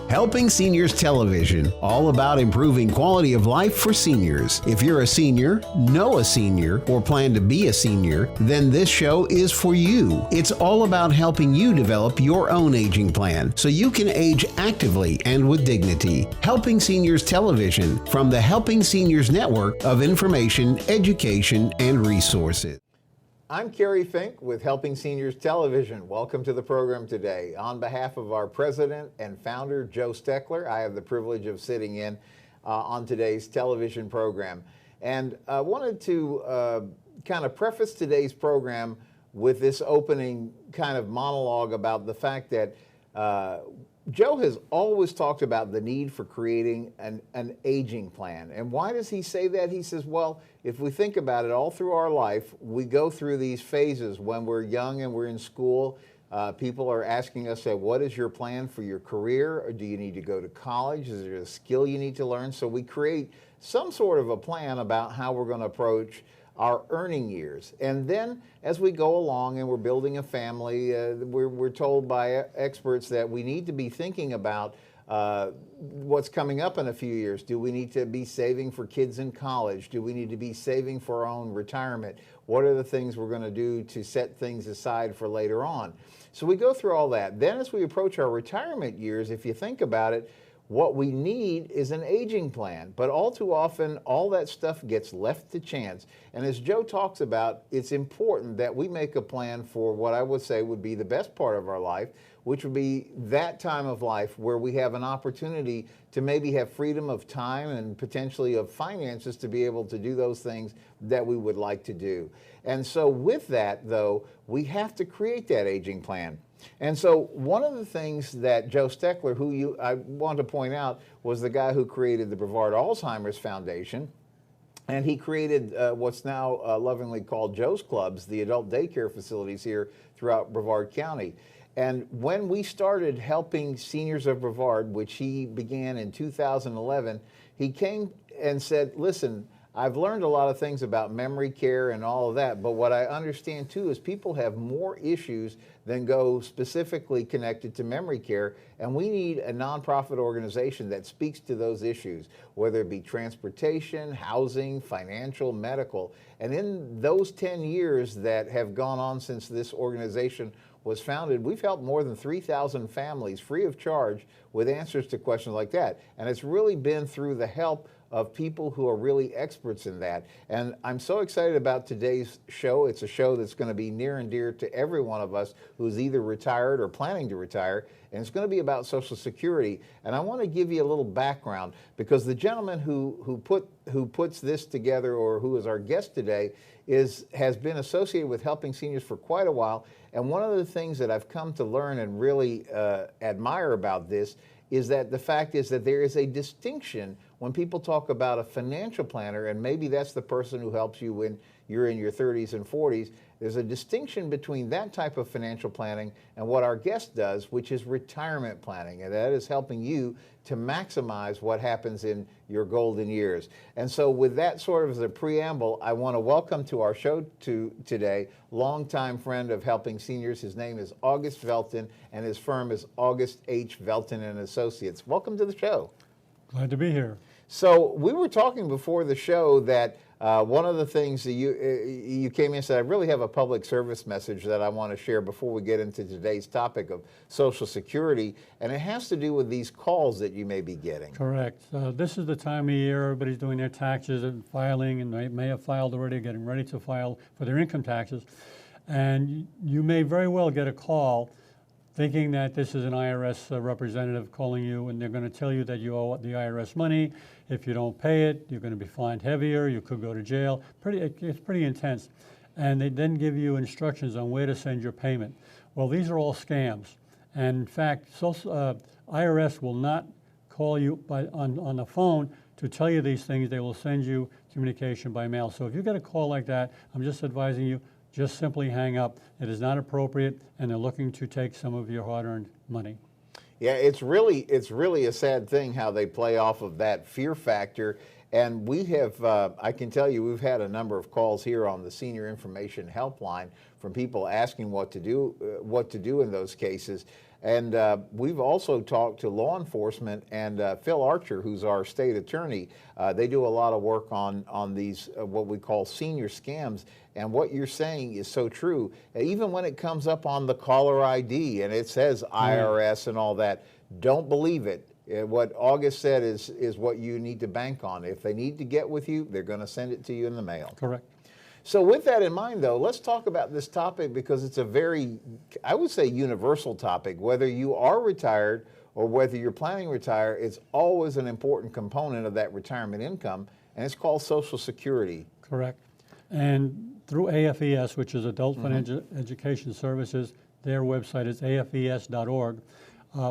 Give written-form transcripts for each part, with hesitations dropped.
Helping Seniors Television, all about improving quality of life for seniors. If you're a senior, know a senior, or plan to be a senior, then this show is for you. It's all about helping you develop your own aging plan so you can age actively and with dignity. Helping Seniors Television from the Helping Seniors Network of information, education, and resources. I'm Kerry Fink with Helping Seniors Television. Welcome to the program today. On behalf of our president and founder, Joe Steckler, I have the privilege of sitting in on today's television program. And I wanted to kind of preface today's program with this opening kind of monologue about the fact that Joe has always talked about the need for creating an aging plan. And why does he say that? He says, well, if we think about it, all through our life, we go through these phases when we're young and we're in school. People are asking us, say, what is your plan for your career? Or do you need to go to college? Is there a skill you need to learn? So we create some sort of a plan about how we're going to approach our earning years. And then as we go along and we're building a family, we're told by experts that we need to be thinking about what's coming up in a few years. Do we need to be saving for kids in college? Do we need to be saving for our own retirement? What are the things we're going to do to set things aside for later on? So we go through all that. Then as we approach our retirement years, if you think about it, what we need is an aging plan, but all too often, all that stuff gets left to chance. And as Joe talks about, it's important that we make a plan for what I would say would be the best part of our life, which would be that time of life where we have an opportunity to maybe have freedom of time and potentially of finances to be able to do those things that we would like to do. And so with that, though, we have to create that aging plan. And so one of the things that Joe Steckler, who I want to point out, was the guy who created the Brevard Alzheimer's Foundation, and he created what's now lovingly called Joe's Clubs, the adult daycare facilities here throughout Brevard County. And when we started helping Seniors of Brevard, which he began in 2011, he came and said, listen, I've learned a lot of things about memory care and all of that, but what I understand too is people have more issues than go specifically connected to memory care, and we need a nonprofit organization that speaks to those issues, whether it be transportation, housing, financial, medical. And in those 10 years that have gone on since this organization was founded, we've helped more than 3,000 families free of charge with answers to questions like that. And it's really been through the help of people who are really experts in that. And I'm so excited about today's show. It's a show that's going to be near and dear to every one of us who's either retired or planning to retire, and it's going to be about Social Security. And I want to give you a little background, because the gentleman who puts this together, or who is our guest today, has been associated with helping seniors for quite a while. And one of the things that I've come to learn and really admire about this is that the fact is that there is a distinction when people talk about a financial planner, and maybe that's the person who helps you when you're in your 30s and 40s. There's a distinction between that type of financial planning and what our guest does, which is retirement planning, and that is helping you to maximize what happens in your golden years. And so with that sort of as a preamble, I want to welcome to our show today, longtime friend of helping seniors. His name is August Velten, and his firm is August H. Velten Associates. Welcome to the show. Glad to be here. So we were talking before the show that one of the things that you came in and said, I really have a public service message that I want to share before we get into today's topic of Social Security, and it has to do with these calls that you may be getting. Correct. This is the time of year everybody's doing their taxes and filing, and they may have filed already, getting ready to file for their income taxes. And you may very well get a call thinking that this is an IRS representative calling you, and they're going to tell you that you owe the IRS money. If you don't pay it, you're going to be fined heavier. You could go to jail. It's pretty intense. And they then give you instructions on where to send your payment. Well, these are all scams. And in fact, IRS will not call you on the phone to tell you these things. They will send you communication by mail. So if you get a call like that, I'm just advising you, just simply hang up. It is not appropriate, and they're looking to take some of your hard-earned money. Yeah, it's really a sad thing how they play off of that fear factor. And we have, I can tell you, we've had a number of calls here on the Senior Information Helpline from people asking what to do in those cases. And we've also talked to law enforcement, and Phil Archer, who's our state attorney, they do a lot of work on these what we call senior scams. And what you're saying is so true. Even when it comes up on the caller ID and it says IRS and all that, don't believe it. What August said is what you need to bank on. If they need to get with you, they're going to send it to you in the mail. Correct. So with that in mind, though, let's talk about this topic because it's a very, I would say, universal topic. Whether you are retired or whether you're planning to retire, it's always an important component of that retirement income, and it's called Social Security. Correct. And through AFES, which is Adult Financial Education Services, their website is afes.org.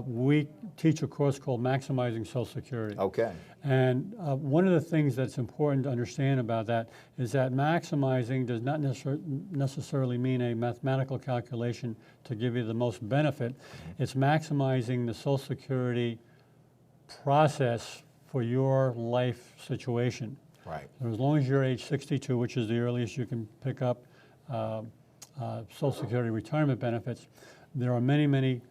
We teach a course called Maximizing Social Security. Okay. And one of the things that's important to understand about that is that maximizing does not necessarily mean a mathematical calculation to give you the most benefit. It's maximizing the Social Security process for your life situation. Right. So as long as you're age 62, which is the earliest you can pick up Social Security retirement benefits, there are many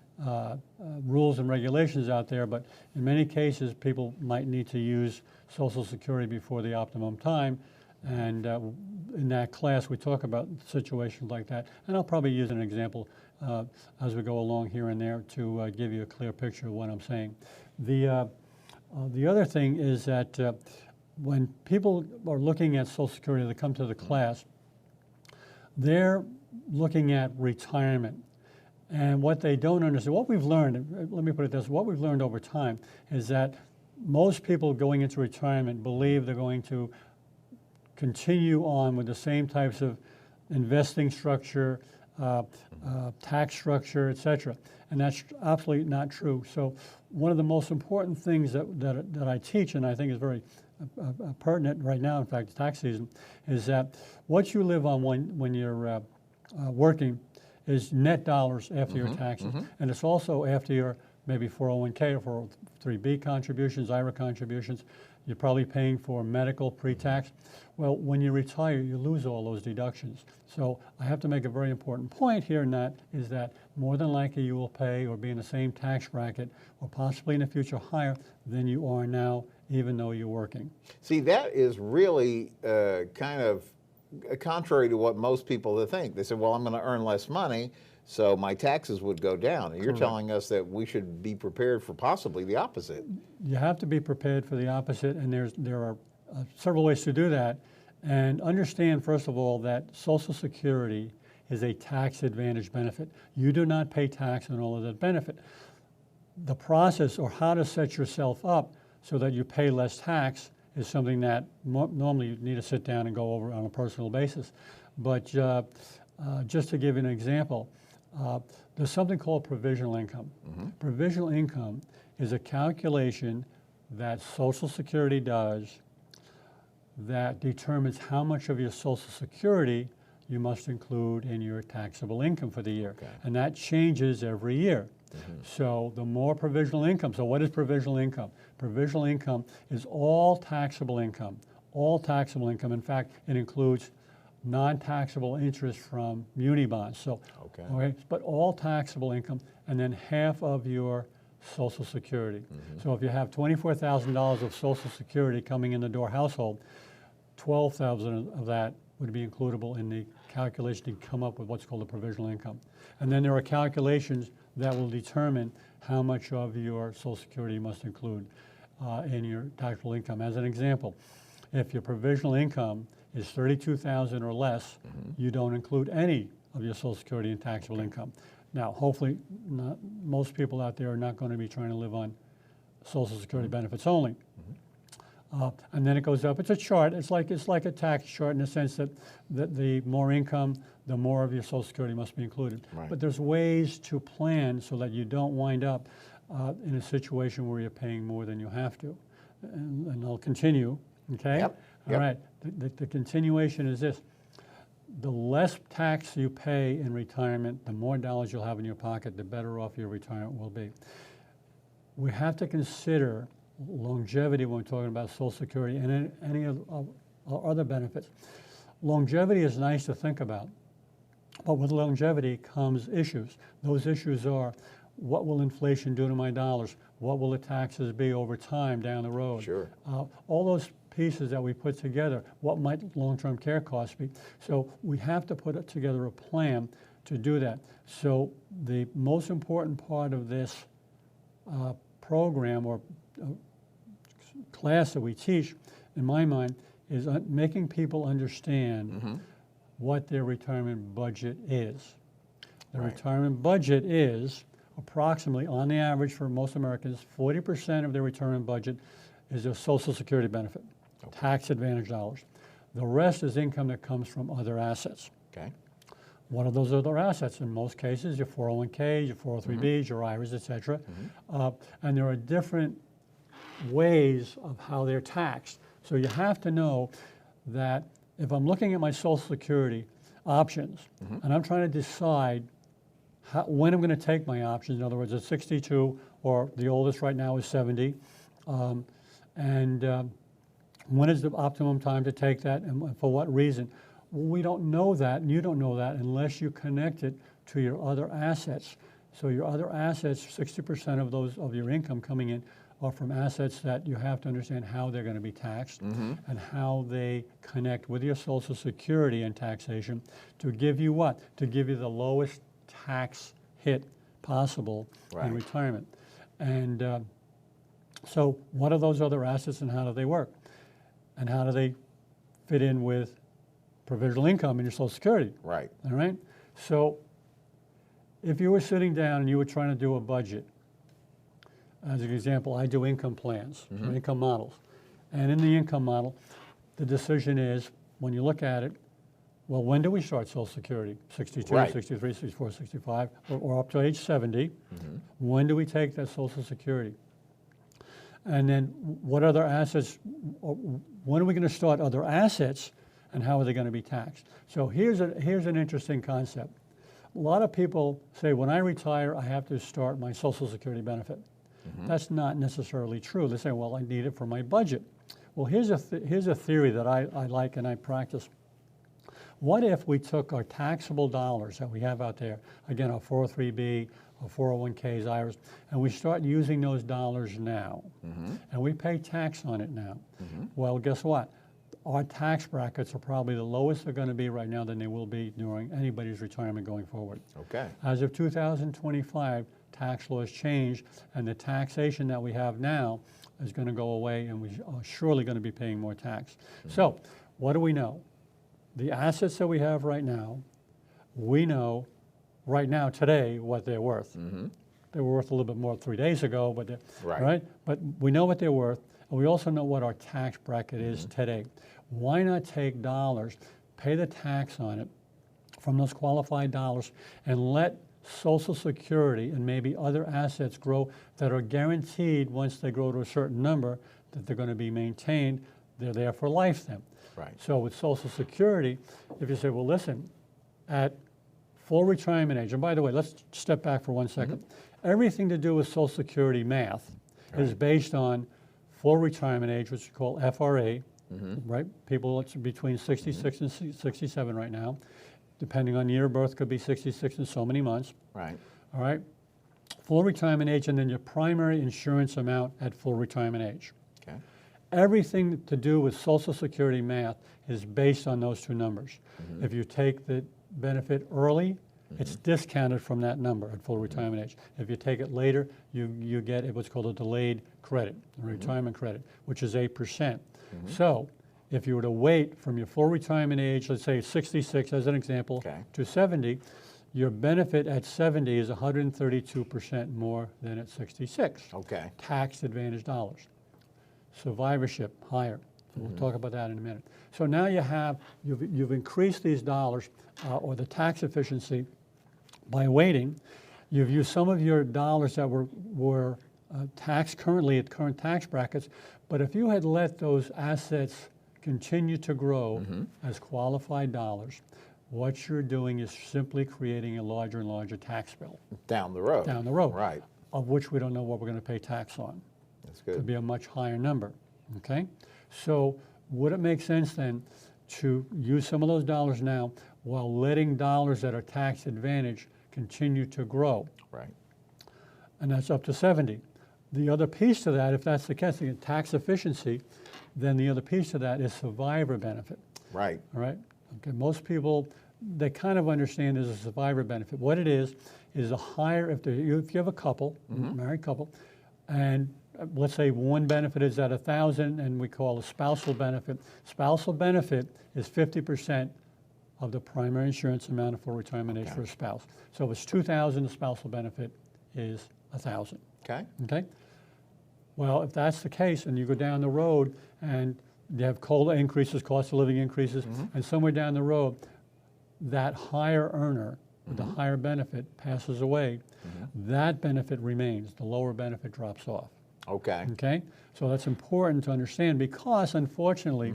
rules and regulations out there, but in many cases people might need to use Social Security before the optimum time, and in that class we talk about situations like that, and I'll probably use an example as we go along here and there to give you a clear picture of what I'm saying. The other thing is that when people are looking at Social Security, they come to the class, they're looking at retirement. And what they don't understand, what we've learned, let me put it this, what we've learned over time is that most people going into retirement believe they're going to continue on with the same types of investing structure, tax structure, etc. And that's absolutely not true. So one of the most important things that I teach, and I think is very pertinent right now, in fact, tax season, is that what you live on when you're working is net dollars after your taxes. And it's also after your maybe 401k or 403b contributions, IRA contributions. You're probably paying for medical pre-tax. Well, when you retire, you lose all those deductions. So I have to make a very important point here, and that is that more than likely you will pay or be in the same tax bracket, or possibly in the future higher than you are now, even though you're working. See, that is really kind of contrary to what most people think. They say, well, I'm going to earn less money, so my taxes would go down. And you're telling us that we should be prepared for possibly the opposite. You have to be prepared for the opposite, and there are several ways to do that. And understand, first of all, that Social Security is a tax advantage benefit. You do not pay tax on all of that benefit. The process, or how to set yourself up so that you pay less tax, is something that normally you need to sit down and go over on a personal basis. But just to give you an example, there's something called provisional income. Provisional income is a calculation that Social Security does that determines how much of your Social Security you must include in your taxable income for the year. And that changes every year. So the more provisional income, so what is provisional income? Provisional income is all taxable income, all taxable income. In fact, it includes non-taxable interest from muni bonds. So, but all taxable income, and then half of your Social Security. So if you have $24,000 of Social Security coming in the door household, $12,000 of that would be includable in the calculation to come up with what's called a provisional income. And then there are calculations that will determine how much of your Social Security you must include in your taxable income. As an example, if your provisional income is $32,000 or less, you don't include any of your Social Security in taxable income. Now, hopefully, most people out there are not going to be trying to live on Social Security benefits only. And then it goes up. It's a chart. It's like a tax chart in the sense that the more income, the more of your Social Security must be included. But there's ways to plan so that you don't wind up in a situation where you're paying more than you have to. And I'll continue, okay? All right, the continuation is this. The less tax you pay in retirement, the more dollars you'll have in your pocket, the better off your retirement will be. We have to consider longevity when we're talking about Social Security and any of our other benefits. Longevity is nice to think about, but with longevity comes issues. Those issues are, what will inflation do to my dollars? What will the taxes be over time down the road? Sure. All those pieces that we put together, what might long-term care costs be? So we have to put together a plan to do that. So the most important part of this program or class that we teach, in my mind, is making people understand what their retirement budget is. The retirement budget is approximately, on the average for most Americans, 40% of their retirement budget is their Social Security benefit, tax advantage dollars. The rest is income that comes from other assets. Okay. What are those other assets? In most cases, your 401ks, your 403bs, your IRAs, et cetera. And there are different ways of how they're taxed. So you have to know that if I'm looking at my Social Security options and I'm trying to decide when I'm going to take my options, in other words, at 62 or the oldest right now is 70, when is the optimum time to take that and for what reason? Well, we don't know that, and you don't know that unless you connect it to your other assets. So your other assets, 60% of those of your income coming in are from assets that you have to understand how they're going to be taxed and how they connect with your Social Security and taxation to give you what? To give you the lowest tax hit possible in retirement. And so what are those other assets and how do they work? And how do they fit in with provisional income in your Social Security? Right. All right? So if you were sitting down and you were trying to do a budget, as an example, I do income plans, or income models. And in the income model, the decision is, when you look at it, well, when do we start Social Security? 62, 63, 64, 65, or up to age 70. When do we take that Social Security? And then what other assets, when are we going to start other assets, and how are they going to be taxed? So here's an interesting concept. A lot of people say, when I retire, I have to start my Social Security benefit. That's not necessarily true. They say, well, I need it for my budget. Well, here's a theory that I like and I practice. What if we took our taxable dollars that we have out there, again, our 403b, our 401ks, IRAs, and we start using those dollars now, and we pay tax on it now? Well, guess what? Our tax brackets are probably the lowest they're going to be right now than they will be during anybody's retirement going forward. Okay. As of 2025, tax laws change, and the taxation that we have now is going to go away, and we are surely going to be paying more tax. So what do we know? The assets that we have right now, we know right now, today, what they're worth. They were worth a little bit more 3 days ago, but But we know what they're worth, and we also know what our tax bracket is today. Why not take dollars, pay the tax on it from those qualified dollars, and let Social Security and maybe other assets grow that are guaranteed once they grow to a certain number that they're going to be maintained. They're there for life then. So with Social Security, if you say, well, listen, at full retirement age, and by the way, let's step back for 1 second. Everything to do with Social Security math is based on full retirement age, which is called FRA, right? People, it's between 66 and 67 right now. Depending on year of birth, could be 66 and so many months. All right. Full retirement age, and then your primary insurance amount at full retirement age. Everything to do with Social Security math is based on those two numbers. If you take the benefit early, it's discounted from that number at full retirement age. If you take it later, you get what's called a delayed credit, a retirement credit, which is 8%. So if you were to wait from your full retirement age, let's say 66 as an example, to 70, your benefit at 70 is 132% more than at 66. Tax advantage dollars. Survivorship, higher. So we'll talk about that in a minute. So now you've increased these dollars or the tax efficiency by waiting. You've used some of your dollars that were taxed currently at current tax brackets, but if you had let those assets continue to grow as qualified dollars, what you're doing is simply creating a larger and larger tax bill. Down the road. Down the road. Of which we don't know what we're going to pay tax on. That's good. Could be a much higher number, okay? So would it make sense then to use some of those dollars now while letting dollars that are tax advantage continue to grow? and that's up to 70. The other piece to that, if that's the case, again, tax efficiency, then the other piece to that is survivor benefit. Right. All right. Okay. Most people, they kind of understand there's a survivor benefit. What it is a higher, if you have a couple, married couple, and let's say one benefit is at 1,000, and we call a spousal benefit. Spousal benefit is 50% of the primary insurance amount for retirement age for a spouse. So if it's 2,000, the spousal benefit is 1,000. Okay. Okay. Well, if that's the case, and you go down the road and you have COLA increases, cost of living increases, and somewhere down the road, that higher earner with the higher benefit passes away, that benefit remains. The lower benefit drops off. Okay. Okay? So that's important to understand because, unfortunately,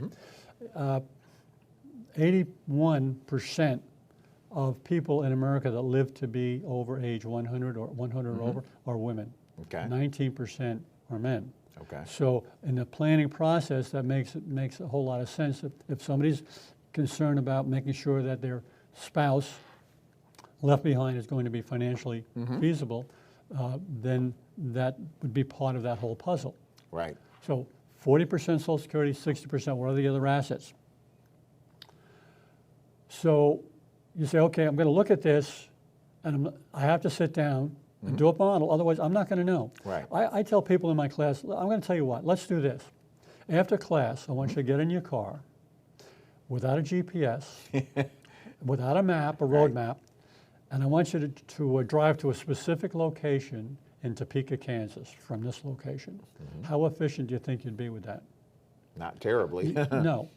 81% of people in America that live to be over age 100 or 100 or over are women. Okay. 19% are men. Okay. So in the planning process, that makes a whole lot of sense. If somebody's concerned about making sure that their spouse left behind is going to be financially feasible, then that would be part of that whole puzzle. Right. So 40% Social Security, 60% what are the other assets? So you say, okay, I'm going to look at this, and I have to sit down and do a model, otherwise I'm not going to know. Right. I tell people in my class, I'm going to tell you what, let's do this. After class, I want you to get in your car without a GPS, without a map, a road map, and I want you to drive to a specific location in Topeka, Kansas, from this location. How efficient do you think you'd be with that? Not terribly. No.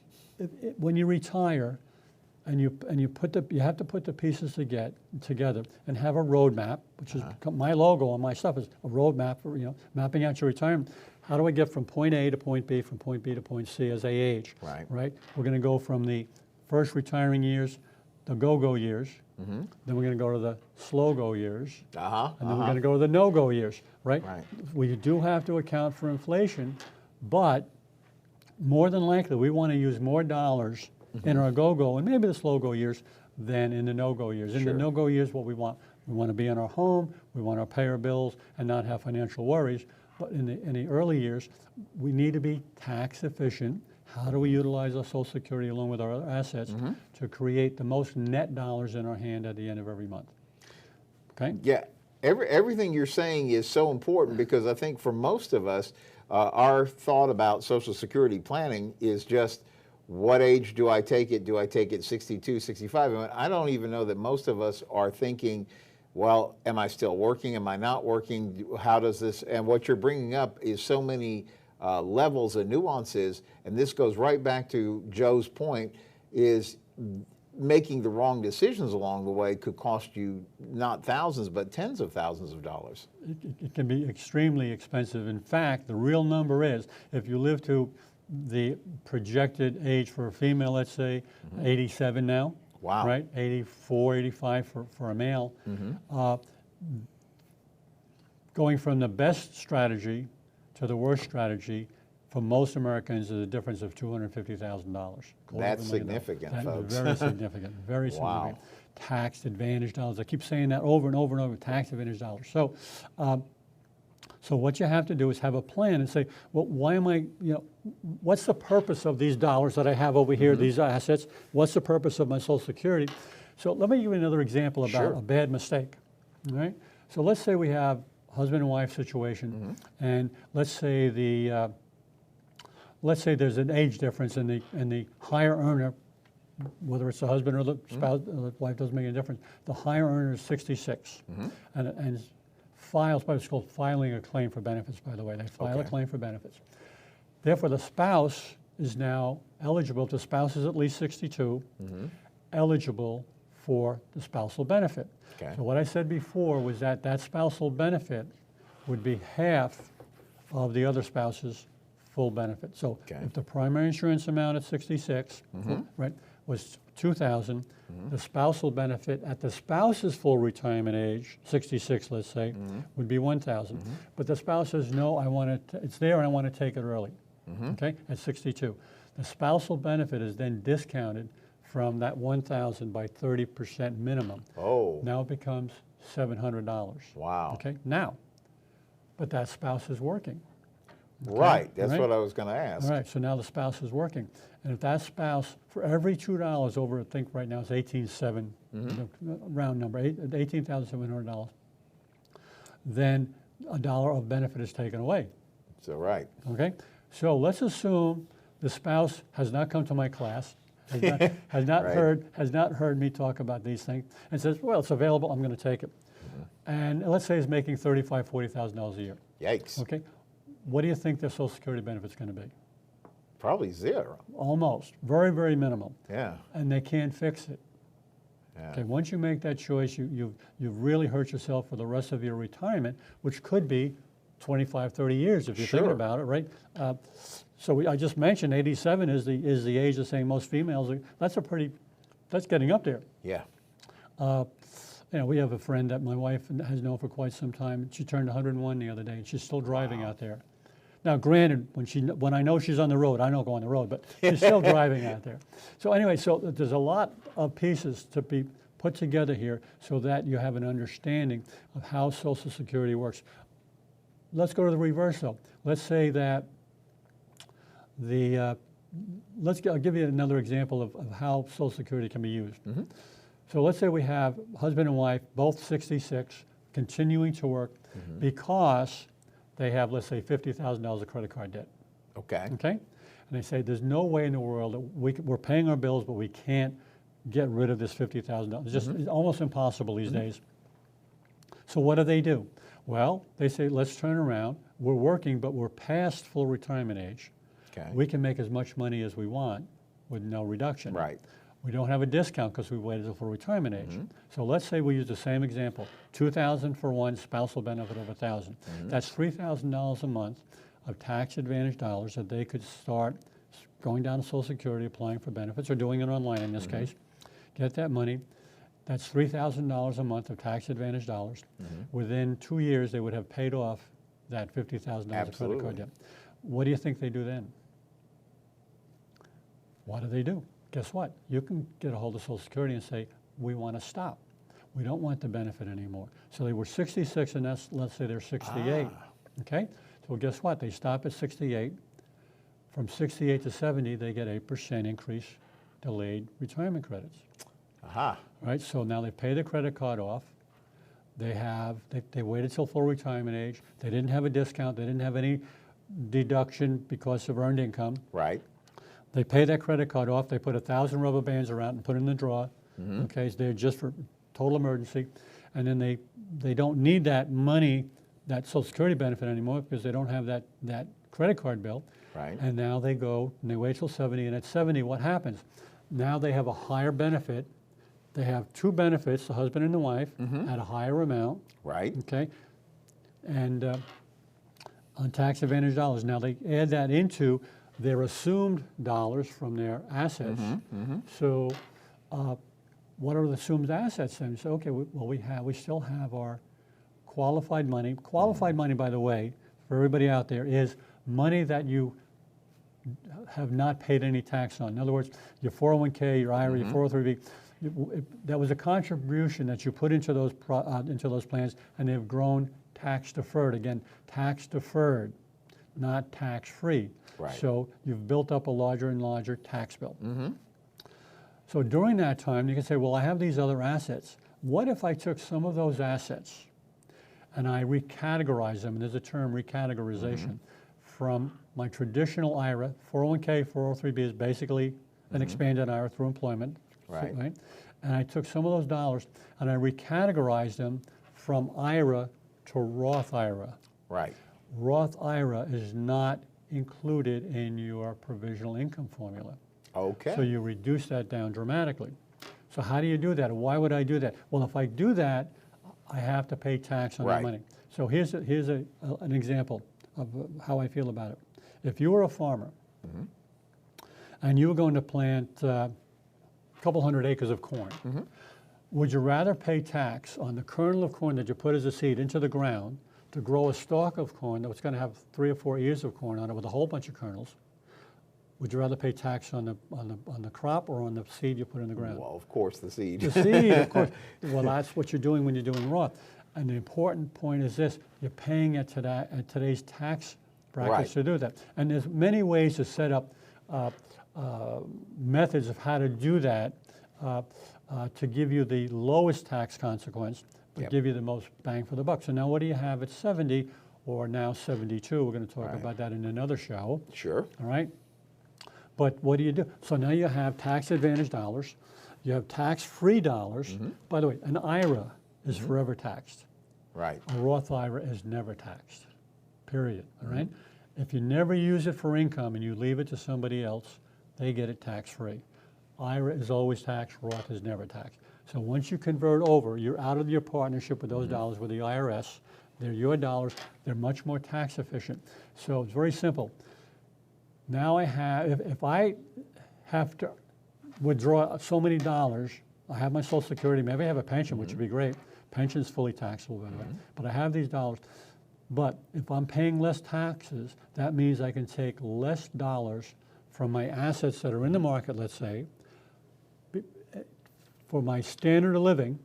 When you retire, and you have to put the pieces together and have a road map, which is my logo on my stuff is a road map for mapping out your retirement. How do I get from point A to point B, from point B to point C as I age? Right. Right. We're going to go from the first retiring years, the go-go years. Then we're going to go to the slow-go years. And then we're going to go to the no-go years. Right. Right. We do have to account for inflation, but more than likely we want to use more dollars in our go-go and maybe the slow-go years than in the no-go years. In the no-go years, what we want to be in our home, we want to pay our bills and not have financial worries. But in the early years, we need to be tax efficient. How do we utilize our Social Security along with our other assets to create the most net dollars in our hand at the end of every month? Okay? Yeah, everything you're saying is so important because I think for most of us, our thought about Social Security planning is just, what age do I take it? Do I take it 62, 65? I don't even know that most of us are thinking, well, am I still working? Am I not working? How does this, and what you're bringing up is so many levels and nuances, and this goes right back to Joe's point, is making the wrong decisions along the way could cost you not thousands, but tens of thousands of dollars. It can be extremely expensive. In fact, the real number is, if you live to the projected age for a female, let's say 87 now, Wow. right? 84, 85 for a male. Going from the best strategy to the worst strategy for most Americans is a difference of $250,000. That's significant, folks. Very significant, very significant. Tax advantage dollars. I keep saying that over and over and over, tax advantage dollars. So what you have to do is have a plan and say, well, why am I, what's the purpose of these dollars that I have over here, these assets? What's the purpose of my Social Security? So let me give you another example about a bad mistake, all right? So let's say we have a husband and wife situation, and let's say there's an age difference in the higher earner, whether it's the husband or the spouse, or the wife, doesn't make any difference. The higher earner is 66, and files, but it's called filing a claim for benefits, by the way. They file a claim for benefits. Therefore, the spouse is now eligible, if the spouse is at least 62, eligible for the spousal benefit. Okay. So what I said before was that spousal benefit would be half of the other spouse's full benefit. So if the primary insurance amount at 66, right, was $2,000, the spousal benefit at the spouse's full retirement age, 66, let's say, would be $1,000. But the spouse says, no, it's there and I want to take it early, okay, at 62. The spousal benefit is then discounted from that $1,000 by 30% minimum. Oh. Now it becomes $700. Wow. Okay, now, but that spouse is working. Okay? Right, that's Right? what I was going to ask. All right, so now the spouse is working. And if that spouse, for every $2 over, I think right now it's $18,700, round number, $18,700, then $1 of benefit is taken away. So, right. Okay, so let's assume the spouse has not come to my class, has not Right. heard me talk about these things, and says, well, it's available, I'm going to take it. And let's say he's making $35,000, $40,000 a year. Yikes. Okay, what do you think their Social Security benefit's going to be? Probably zero. Almost, very, very minimal, Yeah. and they can't fix it. Yeah. Okay, once you make that choice, you've really hurt yourself for the rest of your retirement, which could be 25, 30 years if you're thinking Sure. about it, right? I just mentioned 87 is the age of saying most females. That's getting up there. Yeah. We have a friend that my wife has known for quite some time. She turned 101 the other day, and she's still driving out there. Now, granted, when I know she's on the road, I don't go on the road, but she's still driving out there. So anyway, so there's a lot of pieces to be put together here so that you have an understanding of how Social Security works. Let's go to the reverse, though. Let's say that I'll give you another example of how Social Security can be used. So let's say we have husband and wife, both 66, continuing to work because they have, let's say, $50,000 of credit card debt. Okay. Okay? And they say, there's no way in the world that we're paying our bills, but we can't get rid of this $50,000. It's almost impossible these days. So what do? Well, they say, let's turn around. We're working, but we're past full retirement age. Okay. We can make as much money as we want with no reduction. Right. We don't have a discount because we waited until retirement age. So let's say we use the same example, $2,000 for one, spousal benefit of $1,000. That's $3,000 a month of tax advantage dollars that they could start going down to Social Security, applying for benefits, or doing it online in this case. Get that money. That's $3,000 a month of tax advantage dollars. Within 2 years, they would have paid off that $50,000 of credit card debt. What do you think they do then? What do? Guess what? You can get a hold of Social Security and say, we want to stop. We don't want the benefit anymore. So they were 66 and let's say they're 68. Okay? So guess what? They stop at 68. From 68 to 70, they get 8% increase delayed retirement credits. Aha. Right? So now they pay the credit card off. They waited till full retirement age. They didn't have a discount. They didn't have any deduction because of earned income. Right. They pay that credit card off. They put 1,000 rubber bands around and put it in the drawer. Okay, so they're just for total emergency. And then they don't need that money, that Social Security benefit anymore because they don't have that credit card bill. Right. And now they go and they wait till 70. And at 70, what happens? Now they have a higher benefit. They have two benefits, the husband and the wife, at a higher amount. Right. Okay. And on tax advantage dollars. Now they add that into their assumed dollars from their assets. So what are the assumed assets? And you say, okay, we still have our qualified money. Qualified money, by the way, for everybody out there, is money that you have not paid any tax on. In other words, your 401k, your IRA, your 403b, that was a contribution that you put into those plans, and they've grown tax deferred. Again, tax deferred, not tax free. Right. So you've built up a larger and larger tax bill. So during that time, you can say, well, I have these other assets. What if I took some of those assets and I recategorized them, and there's a term, recategorization, from my traditional IRA, 401k, 403b is basically an expanded IRA through employment. Right. And I took some of those dollars and I recategorized them from IRA to Roth IRA. Right. Roth IRA is not included in your provisional income formula. Okay. So you reduce that down dramatically. So how do you do that? Why would I do that? Well, if I do that, I have to pay tax on that money. So here's an example of how I feel about it. If you were a farmer and you were going to plant a couple hundred acres of corn, would you rather pay tax on the kernel of corn that you put as a seed into the ground to grow a stalk of corn that was going to have 3 or 4 ears of corn on it with a whole bunch of kernels? Would you rather pay tax on the crop or on the seed you put in the ground? Well, of course, the seed. The seed, of course. Well, that's what you're doing when you're doing Roth. And the important point is this: you're paying at today's tax brackets Right. to do that. And there's many ways to set up methods of how to do that to give you the lowest tax consequence, but Yep. give you the most bang for the buck. So now what do you have at 70 or now 72? We're going to talk Right. about that in another show. Sure. All right. But what do you do? So now you have tax advantage dollars, you have tax-free dollars. By the way, an IRA is forever taxed. Right. A Roth IRA is never taxed, period, all right? If you never use it for income and you leave it to somebody else, they get it tax-free. IRA is always taxed, Roth is never taxed. So once you convert over, you're out of your partnership with those dollars with the IRS. They're your dollars. They're much more tax efficient. So it's very simple. Now I have, if I have to withdraw so many dollars, I have my Social Security, maybe I have a pension, which would be great. Pension's fully taxable, by the way. But I have these dollars. But if I'm paying less taxes, that means I can take less dollars from my assets that are in the market, let's say, for my standard of living,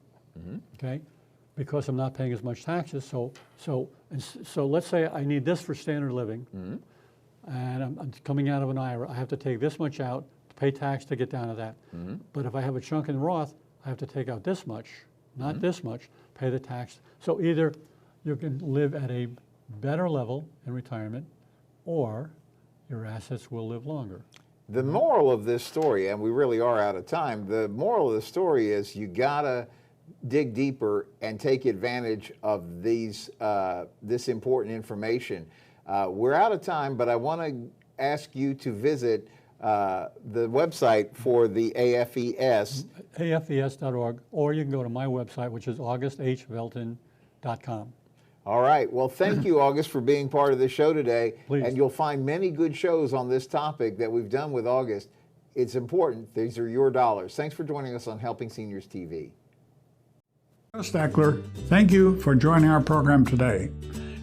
okay, because I'm not paying as much taxes. So let's say I need this for standard of living, and I'm coming out of an IRA. I have to take this much out to pay tax to get down to that. But if I have a chunk in Roth, I have to take out this much, not this much, pay the tax. So either you can live at a better level in retirement, or your assets will live longer. The moral of this story, and we really are out of time, the moral of the story is you gotta dig deeper and take advantage of these this important information. We're out of time, but I want to ask you to visit the website for the AFES. AFES.org, or you can go to my website, which is augusthvelten.com. All right. Well, thank you, August, for being part of the show today. Please. And you'll find many good shows on this topic that we've done with August. It's important. These are your dollars. Thanks for joining us on Helping Seniors TV. Steckler, thank you for joining our program today.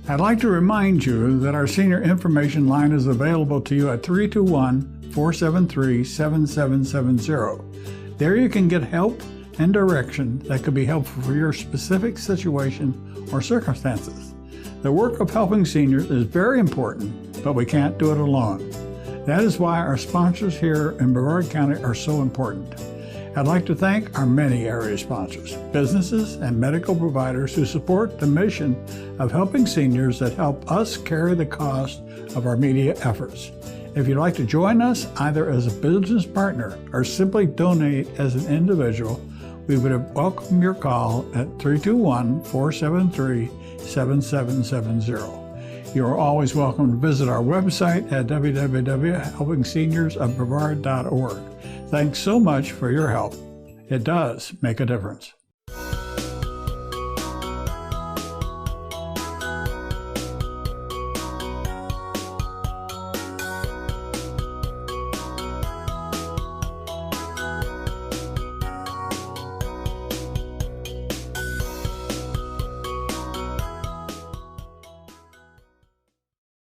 I'd like to remind you that our senior information line is available to you at 321-473-7770. There you can get help and direction that could be helpful for your specific situation or circumstances. The work of helping seniors is very important, but we can't do it alone. That is why our sponsors here in Brevard County are so important. I'd like to thank our many area sponsors, businesses and medical providers who support the mission of helping seniors that help us carry the cost of our media efforts. If you'd like to join us either as a business partner or simply donate as an individual, we would welcome your call at 321-473-7770. You are always welcome to visit our website at www.helpingseniorsofbrevard.org. Thanks so much for your help. It does make a difference.